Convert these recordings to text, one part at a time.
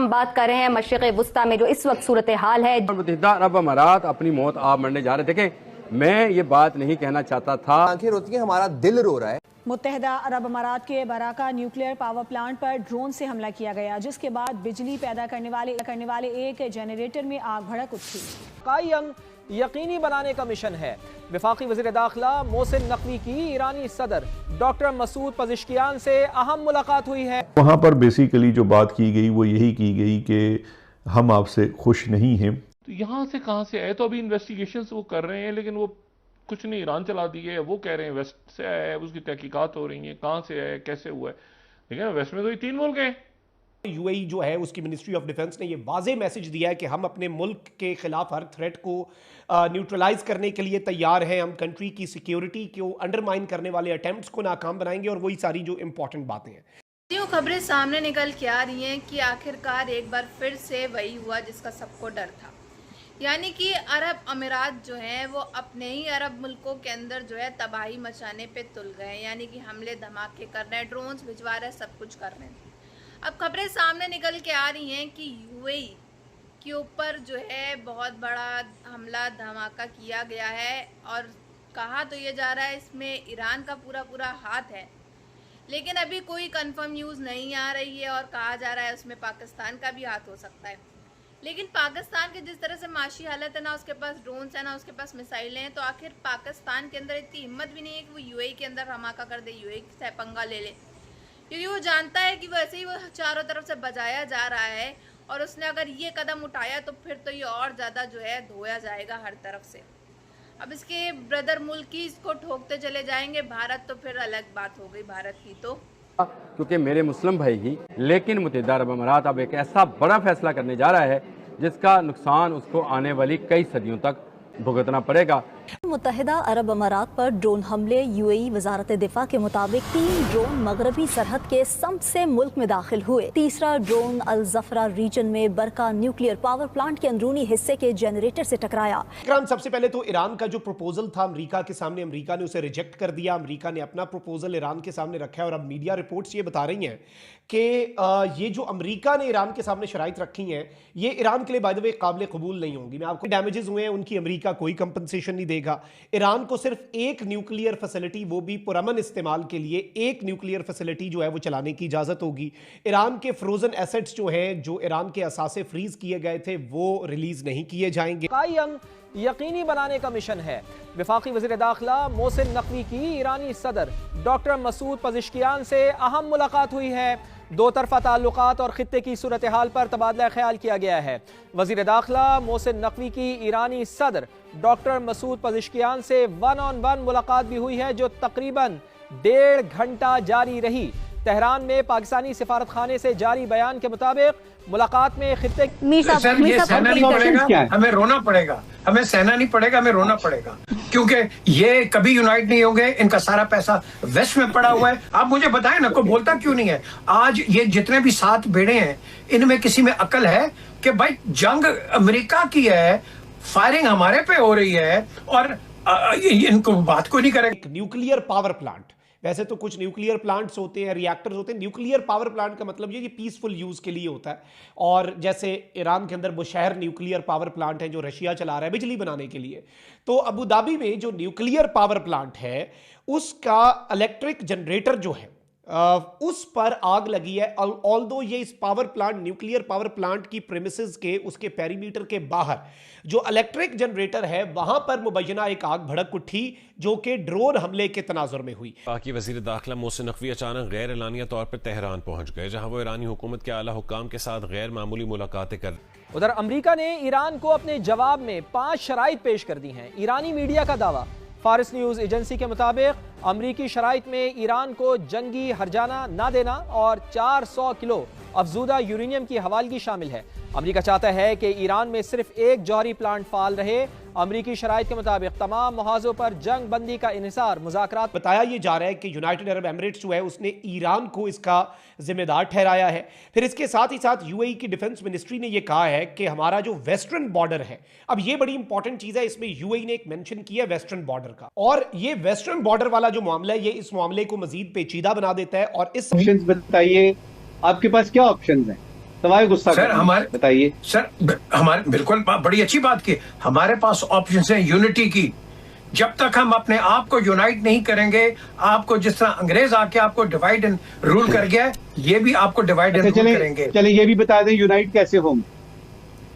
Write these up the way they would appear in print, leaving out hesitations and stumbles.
हम बात कर रहे हैं मशरिक़ वुस्ता में जो इस वक्त सूरत हाल है। मुत्तहिदा अरब अमारात अपनी मौत आप मरने जा रहे। देखें, मैं ये बात नहीं कहना चाहता था। आंखें रोती हैं, हमारा दिल रो रहा है। मुत्तहिदा अरब अमारात के बराका न्यूक्लियर पावर प्लांट पर ड्रोन से हमला किया गया, जिसके बाद बिजली पैदा करने वाले एक जेनरेटर में आग भड़क उठी। कायम यकीनी बनाने का मिशन है। वफाकी वज़ीर दाखिला मोहसिन नकवी की ईरानी सदर डॉक्टर मसूद पज़ेश्कियान से अहम मुलाकात हुई है। वहाँ पर बेसिकली जो बात की गई वो यही की गई कि हम आपसे खुश नहीं हैं। तो यहाँ से कहाँ से आए? तो अभी इन्वेस्टिगेशन वो कर रहे हैं, लेकिन वो कुछ नहीं, ईरान चला दी है। वो कह रहे हैं वेस्ट से आया है, उसकी तहकीकात हो रही है, कहाँ से आया है, कैसे हुआ है। लेकिन वेस्ट में तो ये 3 मुल्क हैं। यूएई जो है उसकी मिनिस्ट्री ऑफ डिफेंस ने ये वाज़ेह मैसेज दिया है कि हम अपने मुल्क के खिलाफ हर थ्रेट को न्यूट्रलाइज करने के लिए तैयार हैं। हम कंट्री की सिक्योरिटी को अंडरमाइन करने वाले अटेम्प्ट्स को नाकाम बनाएंगे, और वही सारी जो इंपॉर्टेंट बातें हैं। जो खबरें सामने निकल के आ रही हैं कि आखिरकार एक बार फिर से वही हुआ जिसका सबको डर था, यानी कि अरब अमीरात जो हैं वो अपने ही अरब मुल्कों के अंदर जो है तबाही मचाने पे तुल गए, यानी कि हमले धमाके कर रहे हैं, ड्रोन्स भिजवा रहे हैं, सब कुछ कर रहे हैं। अब खबरें सामने निकल के आ रही हैं कि यूएई के ऊपर जो है बहुत बड़ा हमला धमाका किया गया है, और कहा तो ये जा रहा है इसमें ईरान का पूरा हाथ है, लेकिन अभी कोई कंफर्म न्यूज़ नहीं आ रही है, और कहा जा रहा है उसमें पाकिस्तान का भी हाथ हो सकता है। लेकिन पाकिस्तान के जिस तरह से माशी हालत है, ना उसके पास ड्रोन्स है ना उसके पास मिसाइलें हैं, तो आखिर पाकिस्तान के अंदर इतनी हिम्मत भी नहीं है कि वो यूएई के अंदर धमाका कर दे, यूएई से पंगा ले ले, क्योंकि वो जानता है कि वैसे ही वो चारों तरफ से बजाया जा रहा है, और उसने अगर ये कदम उठाया तो फिर तो ये और ज़्यादा जो है धोया जाएगा हर तरफ से। अब इसके ब्रदर मुल्क ही इसको ठोकते चले जाएंगे, भारत तो फिर अलग बात हो गई भारत की तो, क्योंकि मेरे मुस्लिम भाई ही, लेकिन मुत्तहिदा अरब अमारात अब एक ऐसा बड़ा फैसला करने जा रहा है जिसका नुकसान उसको आने वाली कई सदियों तक भुगतना पड़ेगा। मुत्तहिदा अरब अमारात पर ड्रोन हमले। यूएई वजारत दिफा के मुताबिक 3 ड्रोन मगरबी सरहद के सम्त से मुल्क में दाखिल हुए। तीसरा ड्रोन अल जफरा रीजन में बरका न्यूक्लियर पावर प्लांट के अंदरूनी हिस्से के जनरेटर से टकराया। सबसे पहले तो ईरान का जो प्रपोजल था अमेरिका के सामने, अमेरिका ने उसे रिजेक्ट कर दिया। अमेरिका ने अपना प्रपोजल ईरान के सामने रखा है, और अब मीडिया रिपोर्ट्स ये बता रही हैं कि ये जो अमेरिका ने ईरान के सामने शराइत रखी हैं, ये ईरान के लिए बाय द वे काबिल कबूल नहीं होंगी। मैं आपको डैमेजेस हुए हैं उनकी अमेरिका कोई कंपनसेशन नहीं देगा। ईरान को सिर्फ एक न्यूक्लियर फैसिलिटी, वो भी पुरअमन इस्तेमाल के लिए एक न्यूक्लियर फैसिलिटी जो है वो चलाने की इजाजत होगी। ईरान के फ्रोजन एसेट्स जो हैं, जो ईरान के असासे फ्रीज किए गए थे, वो रिलीज नहीं किए जाएंगे। कायम यकीनी बनाने का मिशन है। वफाकी वज़ीर दाखिला मोहसिन नकवी की ईरानी सदर डॉक्टर मसूद पज़ेश्कियान से अहम मुलाकात हुई है। 2 तरफ़ा ताल्लुकात और खित्ते की सूरत हाल पर तबादला ख्याल किया गया है। वज़ीर दाखिला मोहसिन नकवी की ईरानी सदर डॉक्टर मसूद पज़ेश्कियान से 1-on-1 मुलाकात भी हुई है, जो तकरीबन 1.5 घंटा जारी रही। तेहरान में पाकिस्तानी सिफारत खाने से जारी बयान के मुताबिक मुलाकात में खित्ते सर, ये सहना नहीं पड़ेगा, हमें रोना पड़ेगा, हमें सहना नहीं पड़ेगा, हमें रोना पड़ेगा, क्योंकि ये कभी यूनाइट नहीं होंगे। इनका सारा पैसा वेस्ट में पड़ा हुआ है। आप मुझे बताएं ना, कोई बोलता क्यों नहीं है? आज ये जितने भी 7 बेड़े हैं, इनमें किसी में अकल है कि भाई जंग अमेरिका की है, फायरिंग हमारे पे हो रही है, और इनको बात को नहीं करेंगे। न्यूक्लियर पावर प्लांट, वैसे तो कुछ न्यूक्लियर प्लांट्स होते हैं, रिएक्टर्स होते हैं। न्यूक्लियर पावर प्लांट का मतलब ये पीसफुल यूज के लिए होता है। और जैसे ईरान के अंदर बुशहर न्यूक्लियर पावर प्लांट है जो रशिया चला रहा है बिजली बनाने के लिए, तो अबू धाबी में जो न्यूक्लियर पावर प्लांट है उसका इलेक्ट्रिक जनरेटर जो है उस पर आग लगी है। ऑल्दो ये इस power plant, nuclear power plant की प्रेमिसेस के, उसके पेरीमीटर के बाहर जो इलेक्ट्रिक जनरेटर है वहां पर मुबैना एक आग भड़क उठी, जो कि ड्रोन हमले के तनाजुर में हुई। पाकी वजीर दाखिला मोहसिन नकवी अचानक गैर एलानिया तौर पर तेहरान पहुंच गए, जहां वो ईरानी हुकूमत के आला हुक्काम के साथ गैर मामूली मुलाकातें कर। उधर अमेरिका ने ईरान को अपने जवाब में 5 शराइत पेश कर दी हैं। ईरानी मीडिया का दावा। फारिस न्यूज़ एजेंसी के मुताबिक अमरीकी शराइत में ईरान को जंगी हरजाना ना देना और 400 किलो अफजूदा यूरेनियम की हवालगी शामिल है। अमरीका चाहता है कि ईरान में सिर्फ एक जौहरी प्लांट फाल रहे। अमरीकी शराइत के मुताबिक तमाम मुहाज़ों पर जंग बंदी का इन्हिसार मुज़ाकरात। बताया ये जा रहा है कि यूनाइटेड अरब एमिरेट्स जो है उसने ईरान को इसका जिम्मेदार ठहराया है। फिर इसके साथ ही साथ यूएई की डिफेंस मिनिस्ट्री ने यह कहा है कि हमारा जो वेस्टर्न बॉर्डर है, अब ये बड़ी इंपॉर्टेंट चीज है, इसमें यूएई ने एक मेंशन किया वेस्टर्न बॉर्डर का, और ये वेस्टर्न बॉर्डर वाला जो मामला है ये इस मामले को मजीद पेचीदा बना देता है। और इस ऑप्शंस बताइए, आपके पास क्या ऑप्शंस हैं? सवाए गुस्सा सर हमारे बताइए सर, हमारे बिल्कुल बड़ी अच्छी बात की, हमारे पास ऑप्शन है यूनिटी की। जब तक हम अपने आप को यूनाइट नहीं करेंगे, आपको जिस तरह अंग्रेज आके आपको डिवाइड एंड रूल कर गया है, ये भी आपको डिवाइड एंड रूल करेंगे। चले ये भी बता दें यूनाइट कैसे होंगे।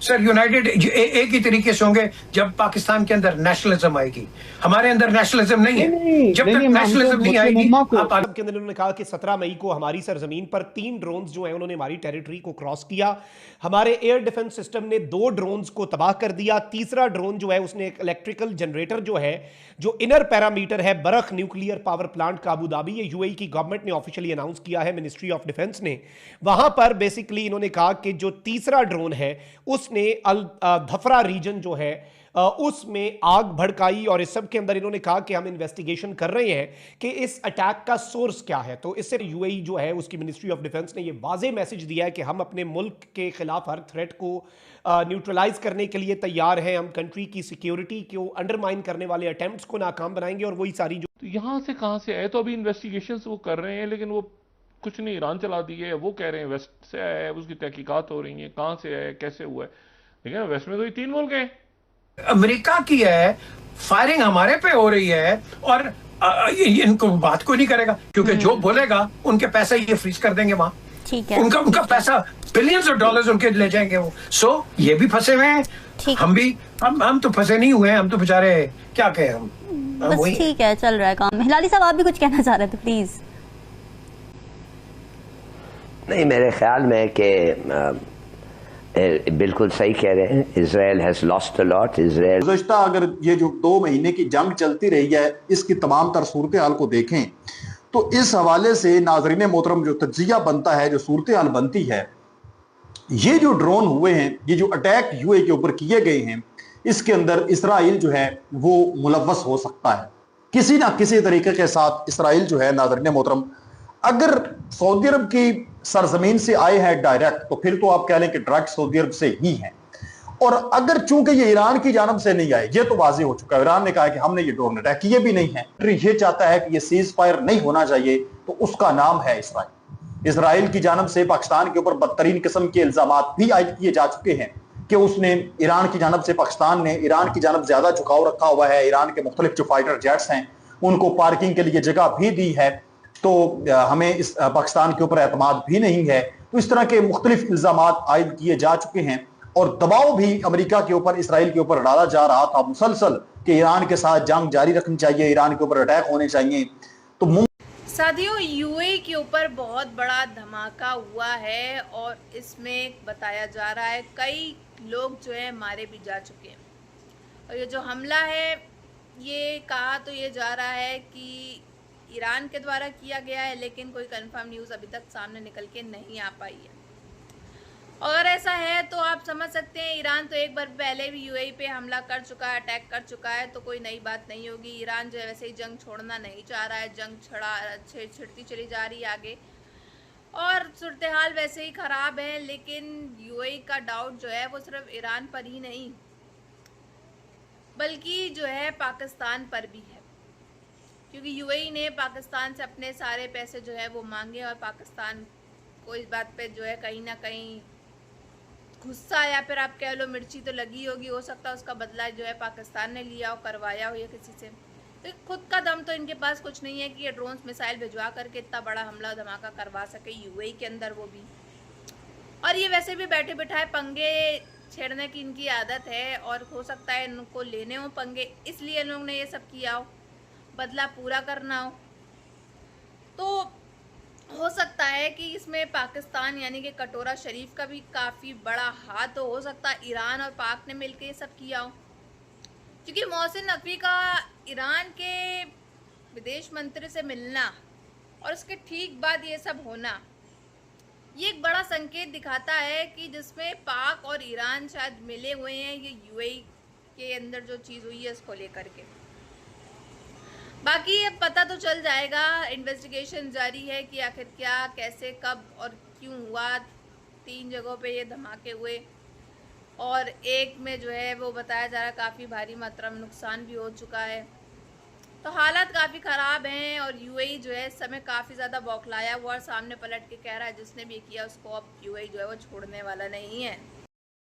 सर यूनाइटेड एक ही तरीके से होंगे जब पाकिस्तान के अंदर नेशनलिज्म आएगी। हमारे अंदर नेशनलिज्म नहीं है, जब तक नेशनलिज्म नहीं आएगी। के अंदर उन्होंने कहा कि 17 मई को हमारी सरजमीन पर 3 ड्रोन्स जो हैं उन्होंने हमारी टेरिटरी को क्रॉस किया। हमारे एयर डिफेंस सिस्टम ने 2 ड्रोन्स को तबाह कर दिया। तीसरा ड्रोन जो है उसने एक इलेक्ट्रिकल जनरेटर जो है, जो इनर पैरामीटर है बरख न्यूक्लियर पावर प्लांट का अबू धाबी, ये यूएई की गवर्नमेंट ने ऑफिशियली अनाउंस किया है, मिनिस्ट्री ऑफ डिफेंस ने। वहां पर बेसिकली इन्होंने कहा कि जो तीसरा ड्रोन है उसने अल धफरा रीजन जो है उसमें आग भड़काई, और इस सब के अंदर इन्होंने कहा कि हम इन्वेस्टिगेशन कर रहे हैं कि इस अटैक का सोर्स क्या है। तो इससे यूएई जो है उसकी मिनिस्ट्री ऑफ डिफेंस ने ये वाज़ेह मैसेज दिया है कि हम अपने मुल्क के खिलाफ हर थ्रेट को न्यूट्रलाइज करने के लिए तैयार हैं। हम कंट्री की सिक्योरिटी को अंडरमाइन करने वाले अटेम्प्ट्स को नाकाम बनाएंगे। और वही सारी जो तो यहाँ से कहाँ से आए, तो अभी इन्वेस्टिगेशन वो कर रहे हैं, लेकिन वो कुछ नहीं, ईरान चला दी है। वो कह रहे हैं वेस्ट से आया है, उसकी तहकीकात हो रही है, कहाँ से आया है, कैसे हुआ है। लेकिन वेस्ट में तो ये 3 मुल्क हैं, अमेरिका की है, फायरिंग हमारे पे हो रही है, और इनको बात को नहीं करेगा, क्योंकि जो बोलेगा उनके पैसे ये फ्रीज कर देंगे वहां। ठीक है, उनका पैसा बिलियंस ऑफ डॉलर्स उनके ले जाएंगे वो। सो ये भी फंसे हुए हैं, हम भी, हम तो फंसे नहीं हुए हैं, हम तो बेचारे क्या कहें हम बस ठीक है, चल रहा है काम। हिलाली साहब आप भी कुछ कहना चाह रहे थे, प्लीज। नहीं, मेरे ख्याल में कि बिल्कुल सही कह रहे हैं, Israel has lost a lot. Israel गुज़श्ता अगर ये जो 2 महीने की जंग चलती रही है, इसकी तमाम तर सूरत हाल को देखें तो इस हवाले से नाज़रीन मोहतरम जो तज्जिया बनता है, जो सूरत हाल बनती है, ये जो ड्रोन हुए हैं, ये जो अटैक यूएई के ऊपर किए गए हैं, इसके अंदर इसराइल जो है वो मुलव्वस हो सकता है किसी ना किसी तरीके के साथ। इसराइल जो है नाज़रीन मोहतरम, अगर सऊदी अरब की सरजमीन से आए हैं डायरेक्ट, तो फिर तो आप कह लें कि डायरेक्ट सऊदी अरब से ही हैं। और अगर चूंकि ये ईरान की जानब से नहीं आए, ये तो वाज़ेह हो चुका है, ईरान ने कहा कि हमने ये ड्रोन अटैक किए भी नहीं है, ये चाहता है कि ये सीज फायर नहीं होना चाहिए, तो उसका नाम है इसराइल। इसराइल की जानब से पाकिस्तान के ऊपर बदतरीन किस्म के इल्जामात भी आयद किए जा चुके हैं कि उसने ईरान की जानब से, पाकिस्तान ने ईरान की जानब ज्यादा झुकाव रखा हुआ है, ईरान के मुख्तलिफ जो फाइटर जेट्स हैं उनको पार्किंग के लिए जगह भी दी है, तो हमें इस पाकिस्तान के ऊपर एतमाद भी नहीं है। तो इस तरह के मुख्तलिफ इल्जामात आयद किए जा चुके हैं, और दबाव भी अमेरिका के ऊपर, इसराइल के ऊपर डाला जा रहा था मुसलसल कि ईरान के साथ जंग जारी रखनी चाहिए, ईरान के ऊपर अटैक होने चाहिए। तो साथियों, यूएई के ऊपर बहुत बड़ा धमाका हुआ है, और इसमें बताया जा रहा है कई लोग जो है मारे भी जा चुके हैं। और ये जो हमला है, ये कहा तो ये जा रहा है कि ईरान के द्वारा किया गया है, लेकिन कोई कंफर्म न्यूज़ अभी तक सामने निकल के नहीं आ पाई है। अगर ऐसा है तो आप समझ सकते हैं, ईरान तो एक बार पहले भी यूएई पे हमला कर चुका है, अटैक कर चुका है, तो कोई नई बात नहीं होगी। ईरान जो है वैसे ही जंग छोड़ना नहीं चाह रहा है, जंग छिड़ती चली जा रही है आगे, और सूरत हाल वैसे ही ख़राब है। लेकिन यूएई का डाउट जो है वो सिर्फ ईरान पर ही नहीं, बल्कि जो है पाकिस्तान पर भी है, क्योंकि यूएई ने पाकिस्तान से अपने सारे पैसे जो है वो मांगे, और पाकिस्तान को इस बात पे जो है कहीं ना कहीं गुस्सा, या फिर आप कह लो मिर्ची तो लगी होगी, हो सकता है उसका बदला जो है पाकिस्तान ने लिया हो, करवाया हो या किसी से। तो खुद का दम तो इनके पास कुछ नहीं है कि ये ड्रोन्स मिसाइल भिजवा करके इतना बड़ा हमला धमाका करवा सके यूएई के अंदर, वो भी। और ये वैसे भी बैठे बिठाए पंगे छेड़ने की इनकी आदत है, और हो सकता है इनको लेने हो पंगे, इसलिए इन लोगों ने ये सब किया हो, बदला पूरा करना हो। तो हो सकता है कि इसमें पाकिस्तान यानी कि कटोरा शरीफ का भी काफ़ी बड़ा हाथ हो सकता है, ईरान और पाक ने मिलकर ये सब किया हो, क्योंकि मोहसिन नकवी का ईरान के विदेश मंत्री से मिलना और उसके ठीक बाद ये सब होना, ये एक बड़ा संकेत दिखाता है कि जिसमें पाक और ईरान शायद मिले हुए हैं, ये यूएई के अंदर जो चीज़ हुई है इसको लेकर के। बाकी ये पता तो चल जाएगा, इन्वेस्टिगेशन जारी है कि आखिर क्या, कैसे, कब और क्यों हुआ। 3 जगहों पे ये धमाके हुए, और एक में जो है वो बताया जा रहा है काफ़ी भारी मात्रा में नुकसान भी हो चुका है। तो हालात काफ़ी ख़राब हैं और यूएई जो है इस समय काफ़ी ज़्यादा बौखलाया हुआ और सामने पलट के कह रहा है जिसने भी किया उसको अब यूएई जो है वो छोड़ने वाला नहीं है।